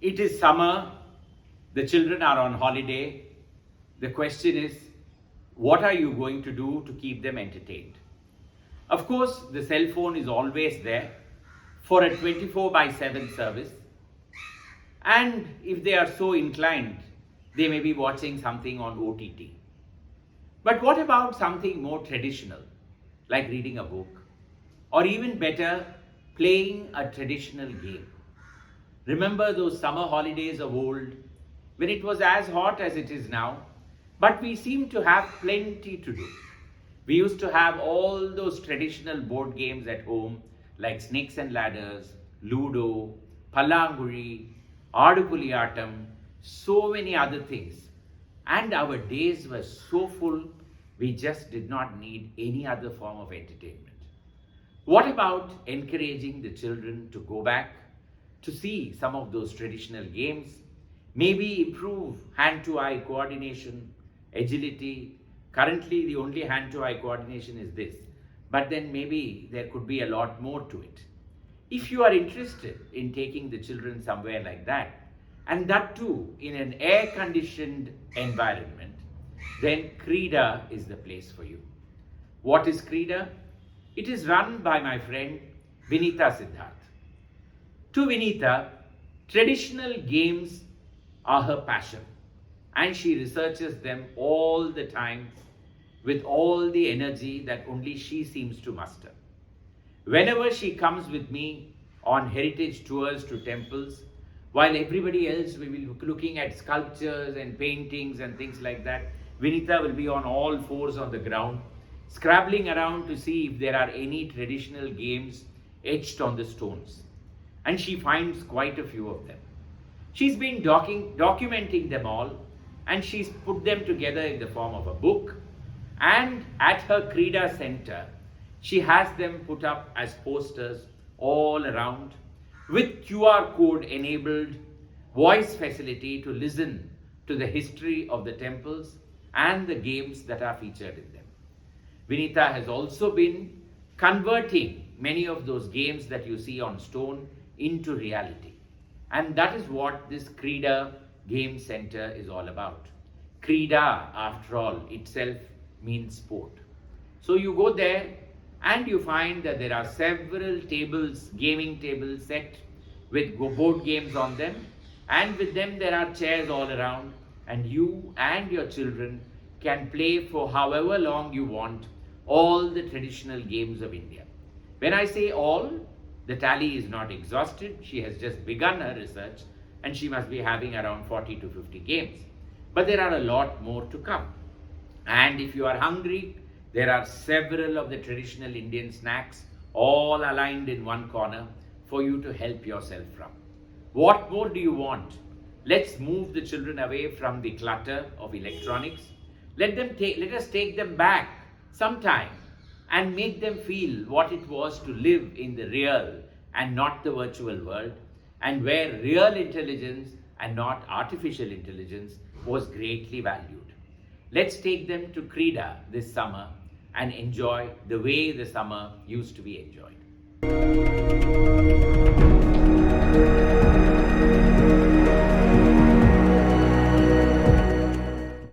It is summer, the children are on holiday. The question is, what are you going to do to keep them entertained? Of course, the cell phone is always there for a 24/7 service. And if they are so inclined, they may be watching something on OTT. But what about something more traditional, like reading a book? Or even better, playing a traditional game. Remember those summer holidays of old, when it was as hot as it is now, but we seem to have plenty to do. We used to have all those traditional board games at home, like Snakes and Ladders, Ludo, Pallanguri, Adupuliyatam, so many other things. And our days were so full, we just did not need any other form of entertainment. What about encouraging the children to go back to see some of those traditional games, maybe improve hand-to-eye coordination, agility? Currently, the only hand-to-eye coordination is this, but then maybe there could be a lot more to it. If you are interested in taking the children somewhere like that, and that too in an air-conditioned environment, then Kreeda is the place for you. What is Kreeda? It is run by my friend Vinita Siddharth. To Vinita, traditional games are her passion, and she researches them all the time with all the energy that only she seems to muster. Whenever she comes with me on heritage tours to temples, while everybody else will be looking at sculptures and paintings and things like that, Vinita will be on all fours on the ground, scrabbling around to see if there are any traditional games etched on the stones. And she finds quite a few of them. She's been documenting them all, and she's put them together in the form of a book. And at her Kreeda Centre, she has them put up as posters all around with QR code enabled voice facility to listen to the history of the temples and the games that are featured in them. Vinita has also been converting many of those games that you see on stone into reality. And that is what this Kreeda Game Centre is all about. Kreeda, after all, itself means sport. So you go there and you find that there are several tables, gaming tables set with board games on them, and with them there are chairs all around, and you and your children can play for however long you want all the traditional games of India. When I say all, the tally is not exhausted. She has just begun her research and she must be having around 40 to 50 games. But there are a lot more to come. And if you are hungry, there are several of the traditional Indian snacks all aligned in one corner for you to help yourself from. What more do you want? Let's move the children away from the clutter of electronics. Let us take them back sometime and make them feel what it was to live in the real and not the virtual world, and where real intelligence and not artificial intelligence was greatly valued. Let's take them to Kreeda this summer and enjoy the way the summer used to be enjoyed.